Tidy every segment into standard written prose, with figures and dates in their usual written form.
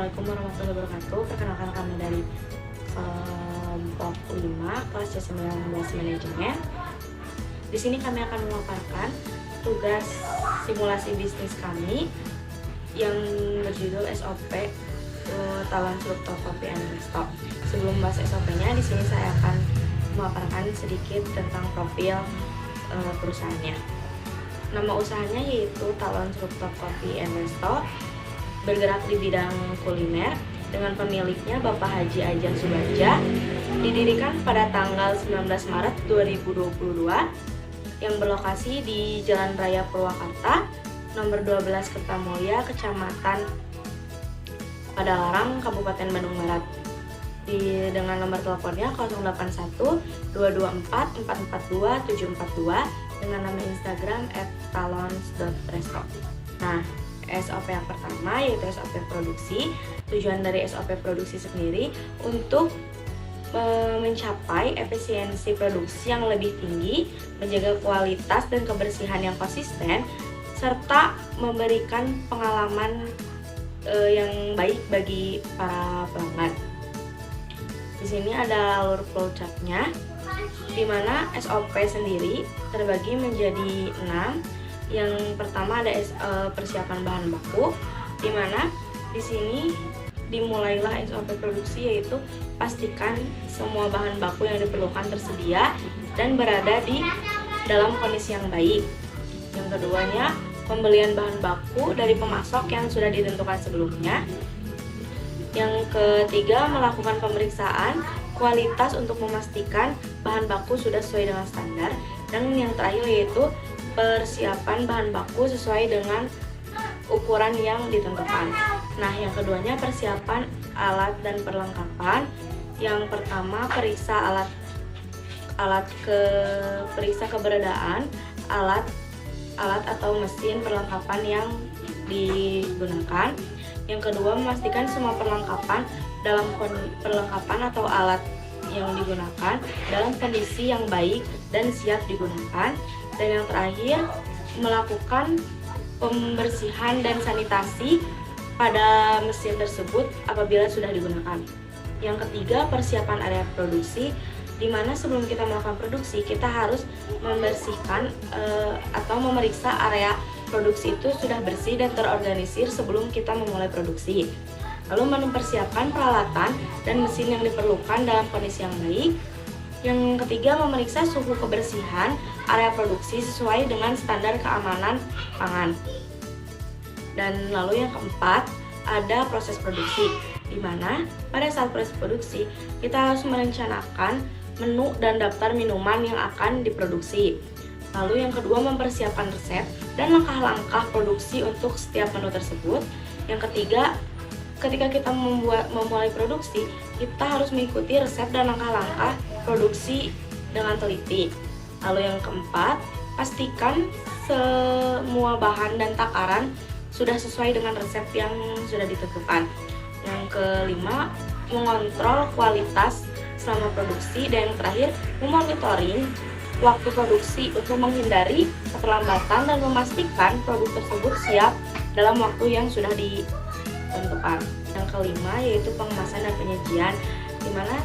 Assalamualaikum warahmatullahi wabarakatuh. Perkenalkan kami dari kelompok 5 kelas C19 manajemen. Di sini kami akan memaparkan tugas simulasi bisnis kami yang berjudul SOP Talon Struktur Kopi and Resto. Sebelum membahas SOP-nya, di sini saya akan memaparkan sedikit tentang profil perusahaannya. Nama usahanya yaitu Talon Struktur Kopi and Resto, bergerak di bidang kuliner dengan pemiliknya Bapak Haji Ajeng Subandja. Didirikan pada tanggal 19 Maret 2022 yang berlokasi di Jalan Raya Purwakarta, nomor 12 Kertamulya, Kecamatan Padalarang, Kabupaten Bandung Barat. Dengan nomor teleponnya 081 224 442 742, dengan nama Instagram @talons.resto. Nah, SOP yang pertama yaitu SOP produksi. Tujuan dari SOP produksi sendiri untuk mencapai efisiensi produksi yang lebih tinggi, menjaga kualitas dan kebersihan yang konsisten, serta memberikan pengalaman yang baik bagi para pelanggan. Di sini ada alur flowchart-nya, di mana SOP sendiri terbagi menjadi 6. Yang pertama ada persiapan bahan baku, di mana di sini dimulailah SOP produksi, yaitu pastikan semua bahan baku yang diperlukan tersedia dan berada di dalam kondisi yang baik. Yang keduanya, pembelian bahan baku dari pemasok yang sudah ditentukan sebelumnya. Yang ketiga, melakukan pemeriksaan kualitas untuk memastikan bahan baku sudah sesuai dengan standar. Dan yang terakhir yaitu persiapan bahan baku sesuai dengan ukuran yang ditentukan. Nah, yang keduanya persiapan alat dan perlengkapan. Yang pertama, periksa keberadaan alat atau mesin perlengkapan yang digunakan. Yang kedua, memastikan semua perlengkapan atau alat yang digunakan dalam kondisi yang baik dan siap digunakan. Dan yang terakhir, melakukan pembersihan dan sanitasi pada mesin tersebut apabila sudah digunakan. Yang ketiga, persiapan area produksi, di mana sebelum kita melakukan produksi, kita harus membersihkan atau memeriksa area produksi itu sudah bersih dan terorganisir sebelum kita memulai produksi. Lalu mempersiapkan peralatan dan mesin yang diperlukan dalam kondisi yang baik. Yang ketiga, memeriksa suhu kebersihan area produksi sesuai dengan standar keamanan pangan. Dan lalu yang keempat, ada proses produksi, di mana pada saat proses produksi kita harus merencanakan menu dan daftar minuman yang akan diproduksi. Lalu yang kedua, mempersiapkan resep dan langkah-langkah produksi untuk setiap menu tersebut. Yang ketiga, ketika kita memulai produksi, kita harus mengikuti resep dan langkah-langkah produksi dengan teliti. Lalu yang keempat, pastikan semua bahan dan takaran sudah sesuai dengan resep yang sudah ditentukan. Yang kelima, mengontrol kualitas selama produksi. Dan yang terakhir, memonitoring waktu produksi untuk menghindari keterlambatan dan memastikan produk tersebut siap dalam waktu yang sudah ditentukan. Yang kelima yaitu pengemasan dan penyajian, di mana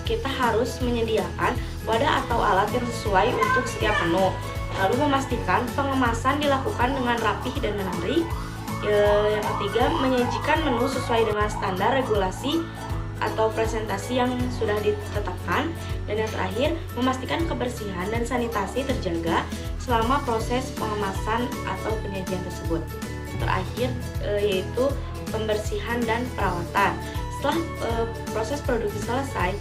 kita harus menyediakan wadah atau alat yang sesuai untuk setiap menu. Lalu memastikan pengemasan dilakukan dengan rapih dan menarik. Yang ketiga, menyajikan menu sesuai dengan standar regulasi atau presentasi yang sudah ditetapkan. Dan yang terakhir, memastikan kebersihan dan sanitasi terjaga selama proses pengemasan atau penyajian tersebut. Terakhir yaitu pembersihan dan perawatan. Setelah proses produksi selesai,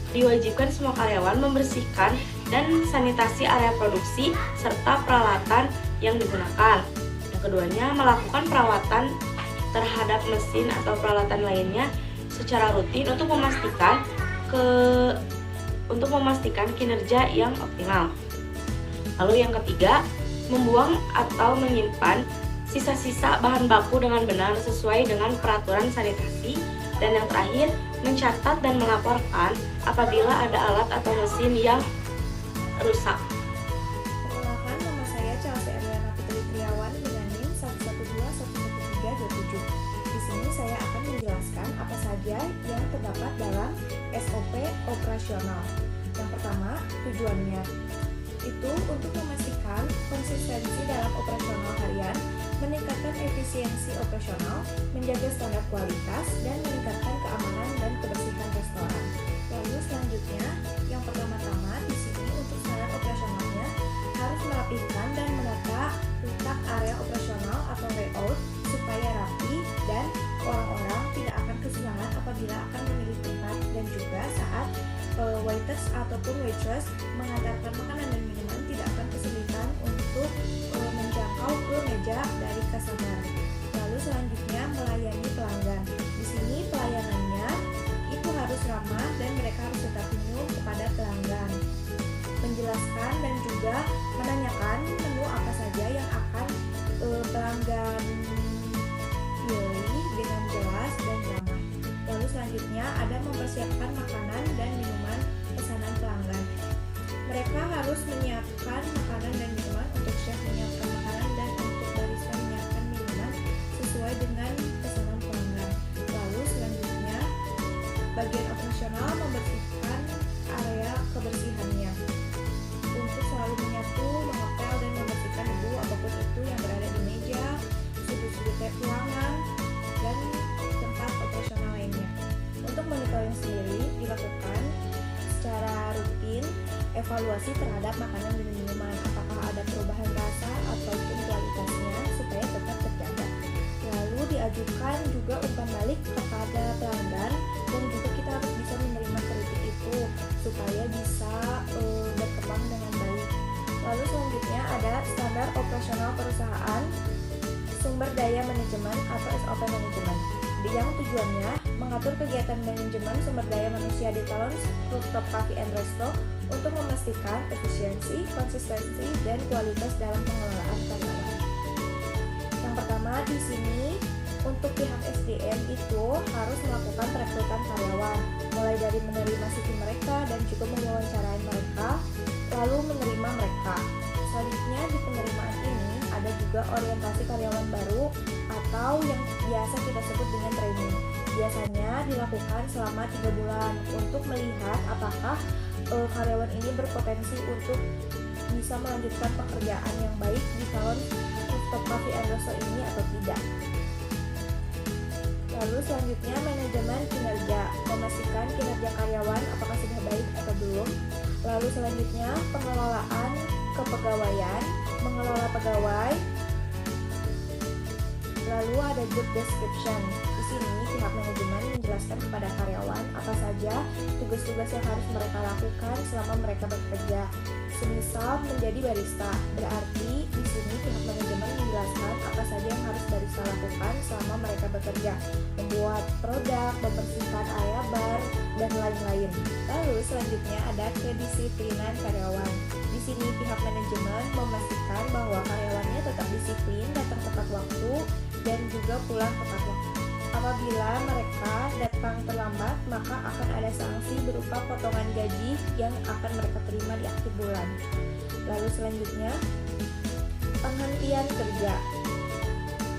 diwajibkan semua karyawan membersihkan dan sanitasi area produksi serta peralatan yang digunakan. Yang keduanya, melakukan perawatan terhadap mesin atau peralatan lainnya secara rutin untuk memastikan kinerja yang optimal. Lalu yang ketiga, membuang atau menyimpan sisa-sisa bahan baku dengan benar sesuai dengan peraturan sanitasi. Dan yang terakhir, mencatat dan melaporkan apabila ada alat atau mesin yang rusak. Perkenalkan, nama saya Chelsea Eliana Putri Triawan dengan NIM 112111327. Di sini saya akan menjelaskan apa saja yang terdapat dalam SOP operasional. Yang pertama, tujuannya itu untuk memastikan konsistensi dalam operasional harian, meningkatkan efisiensi operasional, menjaga standar kualitas, dan meningkatkan keamanan dan kebersihan restoran. Lalu selanjutnya, yang pertama-tama di sini untuk standar operasionalnya harus merapikan dan menata letak area operasional atau layout supaya rapi dan orang-orang tidak akan kesulitan apabila akan memilih tempat, dan juga saat waiters ataupun waitress mengantarkan makanan dan minuman tidak akan kesulitan untuk menjangkau ke meja dari customer. Lalu selanjutnya melayani pelanggan. Di sini pelayanannya itu harus ramah dan mereka harus tetap senyum kepada pelanggan. Menjelaskan dan juga menanyakan menu apa saja yang akan pelanggan pilih dengan jelas dan ramah. Lalu selanjutnya ada mempersiapkan makanan dan minuman pesanan pelanggan. Mereka harus menyiapkan makanan dan minuman, untuk chef menyiapkan makanan dan untuk barista menyiapkan minuman sesuai dengan pesanan pelanggan. Lalu selanjutnya bagian operasional membersihkan area kebersihannya untuk selalu menyatu, mengepel dan membersihkan debu apapun itu yang berada di meja, sudut-sudut ruangan, dan tempat operasional lainnya. Untuk monitoring sendiri dilakukan secara rutin evaluasi terhadap makanan dan minuman, apakah ada perubahan rasa ataupun kualitasnya supaya tetap terjaga. Lalu diajukan juga umpan balik kepada pelanggan, dan juga kita harus bisa menerima kritik itu supaya bisa berkembang dengan baik. Lalu selanjutnya ada standar operasional perusahaan, sumber daya manajemen atau SOP manajemen, yang tujuannya mengatur kegiatan manajemen sumber daya manusia di Talons Rooftop Cafe and Resto untuk memastikan efisiensi, konsistensi, dan kualitas dalam pengelolaan karyawan. Yang pertama di sini untuk pihak SDM itu harus melakukan perekrutan karyawan, mulai dari menerima CV mereka dan juga mewawancarai mereka, lalu menerima mereka. Selanjutnya di penerimaan ini ada juga orientasi karyawan baru atau yang biasa kita sebut dengan training. Biasanya dilakukan selama 3 bulan untuk melihat apakah karyawan ini berpotensi untuk bisa melanjutkan pekerjaan yang baik di Talon Rooftop Cafe and Resto ini atau tidak. Lalu selanjutnya manajemen kinerja, memastikan kinerja karyawan apakah sudah baik atau belum. Lalu selanjutnya pengelolaan kepegawaian, mengelola pegawai. Lalu ada job description. Di sini pihak manajemen menjelaskan kepada karyawan apa saja tugas-tugas yang harus mereka lakukan selama mereka bekerja. Semisal menjadi barista, berarti di sini pihak manajemen menjelaskan apa saja yang harus barista lakukan selama mereka bekerja, membuat produk, membersihkan area bar, dan lain-lain. Lalu selanjutnya ada kedisiplinan karyawan. Di sini pihak manajemen memastikan bahwa karyawannya tetap disiplin, datang tepat waktu, dan juga pulang tepat waktu. Apabila mereka datang terlambat, maka akan ada sanksi berupa potongan gaji yang akan mereka terima di akhir bulan. Lalu selanjutnya, penghentian kerja.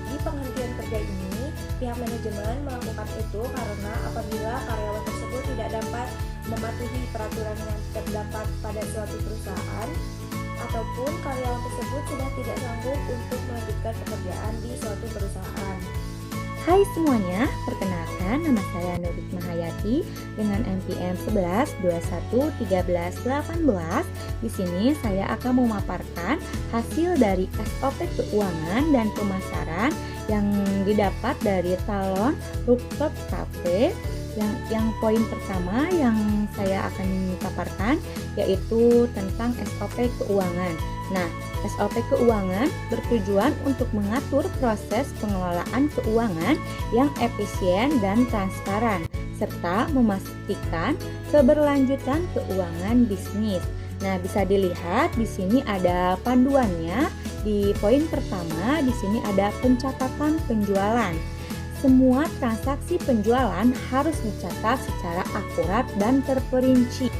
Di penghentian kerja ini, pihak manajemen melakukan itu karena apabila karyawan tersebut tidak dapat mematuhi peraturan yang terdapat pada suatu perusahaan, ataupun karyawan tersebut sudah tidak sanggup untuk melanjutkan pekerjaan di suatu perusahaan. Hai semuanya, perkenalkan nama saya Nurit Mahayati dengan NPM 11 21 13 18. Di sini saya akan memaparkan hasil dari SOP keuangan dan pemasaran yang didapat dari Talon Rooftop Cafe. Yang poin pertama yang saya akan paparkan yaitu tentang SOP keuangan. Nah, SOP keuangan bertujuan untuk mengatur proses pengelolaan keuangan yang efisien dan transparan, serta memastikan keberlanjutan keuangan bisnis. Nah, bisa dilihat di sini ada panduannya. Di poin pertama, di sini ada pencatatan penjualan. Semua transaksi penjualan harus dicatat secara akurat dan terperinci.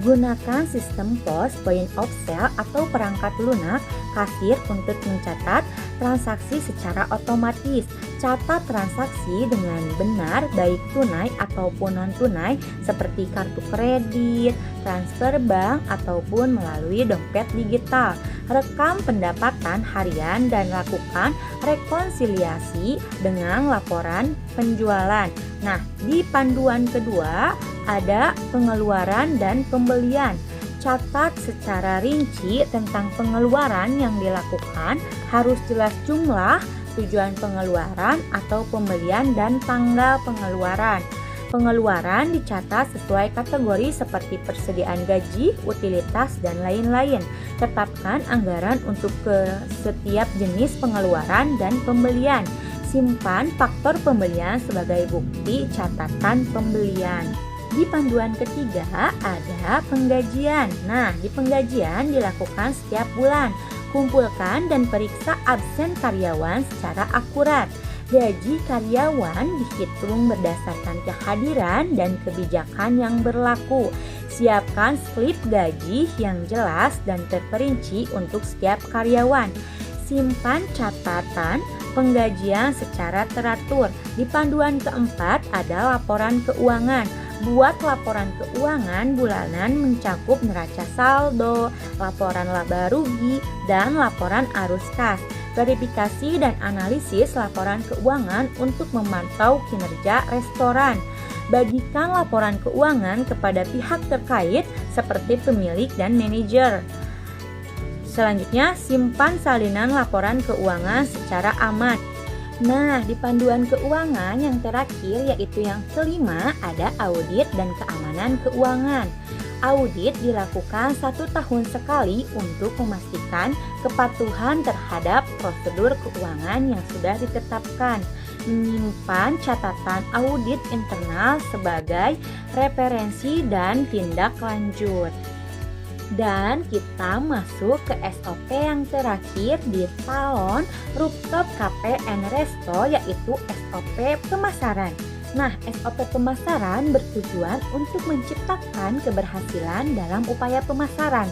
Gunakan sistem POS, point of sale atau perangkat lunak kasir untuk mencatat transaksi secara otomatis. Catat transaksi dengan benar baik tunai ataupun non-tunai seperti kartu kredit, transfer bank, ataupun melalui dompet digital. Rekam pendapatan harian dan lakukan rekonsiliasi dengan laporan penjualan. Nah, di panduan kedua ada pengeluaran dan pembelian. Catat secara rinci tentang pengeluaran yang dilakukan, harus jelas jumlah, tujuan pengeluaran atau pembelian, dan tanggal pengeluaran. Pengeluaran dicatat sesuai kategori seperti persediaan gaji, utilitas, dan lain-lain. Tetapkan anggaran untuk setiap jenis pengeluaran dan pembelian. Simpan faktor pembelian sebagai bukti catatan pembelian. Di panduan ketiga ada penggajian. Nah, di penggajian dilakukan setiap bulan. Kumpulkan dan periksa absen karyawan secara akurat. Gaji karyawan dihitung berdasarkan kehadiran dan kebijakan yang berlaku. Siapkan slip gaji yang jelas dan terperinci untuk setiap karyawan. Simpan catatan penggajian secara teratur. Di panduan keempat ada laporan keuangan. Buat laporan keuangan bulanan mencakup neraca saldo, laporan laba rugi, dan laporan arus kas. Verifikasi dan analisis laporan keuangan untuk memantau kinerja restoran. Bagikan laporan keuangan kepada pihak terkait seperti pemilik dan manajer. Selanjutnya, simpan salinan laporan keuangan secara aman. Nah, di panduan keuangan yang terakhir yaitu yang kelima ada audit dan keamanan keuangan. Audit dilakukan 1 tahun sekali untuk memastikan kepatuhan terhadap prosedur keuangan yang sudah ditetapkan. Menyimpan catatan audit internal sebagai referensi dan tindak lanjut. Dan kita masuk ke SOP yang terakhir di Salon Rooftop Cafe and Resto, yaitu SOP pemasaran. Nah, SOP pemasaran bertujuan untuk menciptakan keberhasilan dalam upaya pemasaran,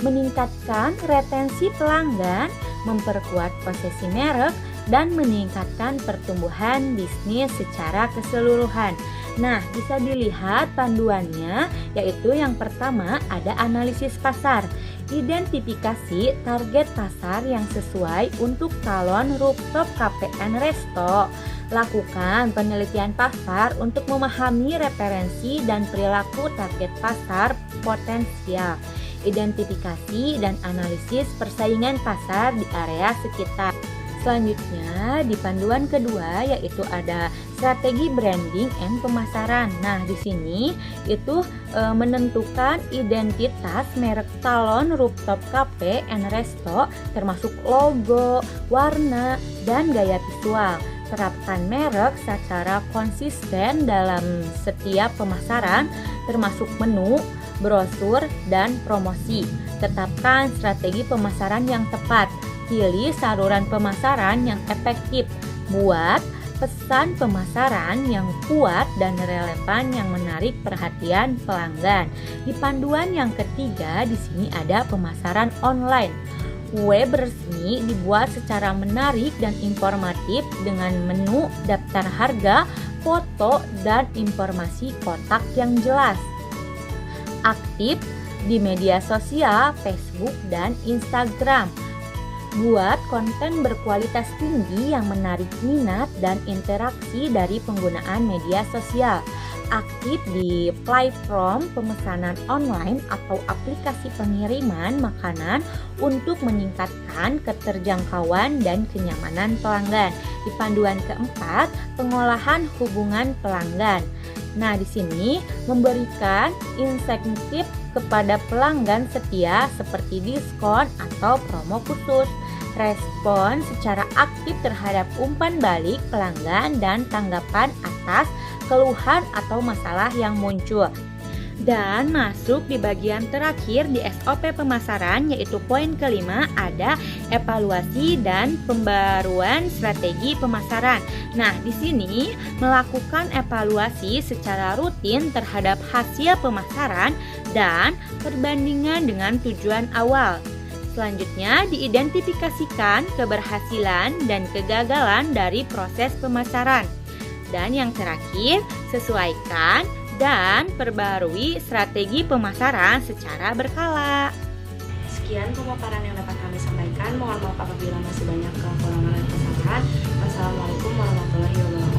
meningkatkan retensi pelanggan, memperkuat posisi merek, dan meningkatkan pertumbuhan bisnis secara keseluruhan. Nah, bisa dilihat panduannya, yaitu yang pertama ada analisis pasar. Identifikasi target pasar yang sesuai untuk Salon Rooftop Cafe and Resto. Lakukan penelitian pasar untuk memahami referensi dan perilaku target pasar potensial. Identifikasi dan analisis persaingan pasar di area sekitar. Selanjutnya di panduan kedua yaitu ada strategi branding and pemasaran. Nah, di sini itu menentukan identitas merek Salon Rooftop Cafe and Resto termasuk logo, warna, dan gaya visual. Terapkan merek secara konsisten dalam setiap pemasaran termasuk menu, brosur, dan promosi. Tetapkan strategi pemasaran yang tepat. Pilih saluran pemasaran yang efektif. Buat pesan pemasaran yang kuat dan relevan yang menarik perhatian pelanggan. Di panduan yang ketiga di sini ada pemasaran online. Web resmi dibuat secara menarik dan informatif dengan menu, daftar harga, foto, dan informasi kotak yang jelas. Aktif di media sosial, Facebook, dan Instagram. Buat konten berkualitas tinggi yang menarik minat dan interaksi dari penggunaan media sosial. Aktif di platform pemesanan online atau aplikasi pengiriman makanan untuk meningkatkan keterjangkauan dan kenyamanan pelanggan. Di panduan keempat, pengolahan hubungan pelanggan. Nah, di sini memberikan insentif kepada pelanggan setia seperti diskon atau promo khusus. Respon secara aktif terhadap umpan balik pelanggan dan tanggapan atas keluhan atau masalah yang muncul. Dan masuk di bagian terakhir di SOP pemasaran yaitu poin kelima ada evaluasi dan pembaruan strategi pemasaran. Nah, di sini melakukan evaluasi secara rutin terhadap hasil pemasaran dan perbandingan dengan tujuan awal. Selanjutnya, diidentifikasikan keberhasilan dan kegagalan dari proses pemasaran. Dan yang terakhir, sesuaikan dan perbarui strategi pemasaran secara berkala. Sekian pemaparan yang dapat kami sampaikan. Mohon maaf apabila masih banyak kekurangan dan kesalahan. Wassalamualaikum warahmatullahi wabarakatuh.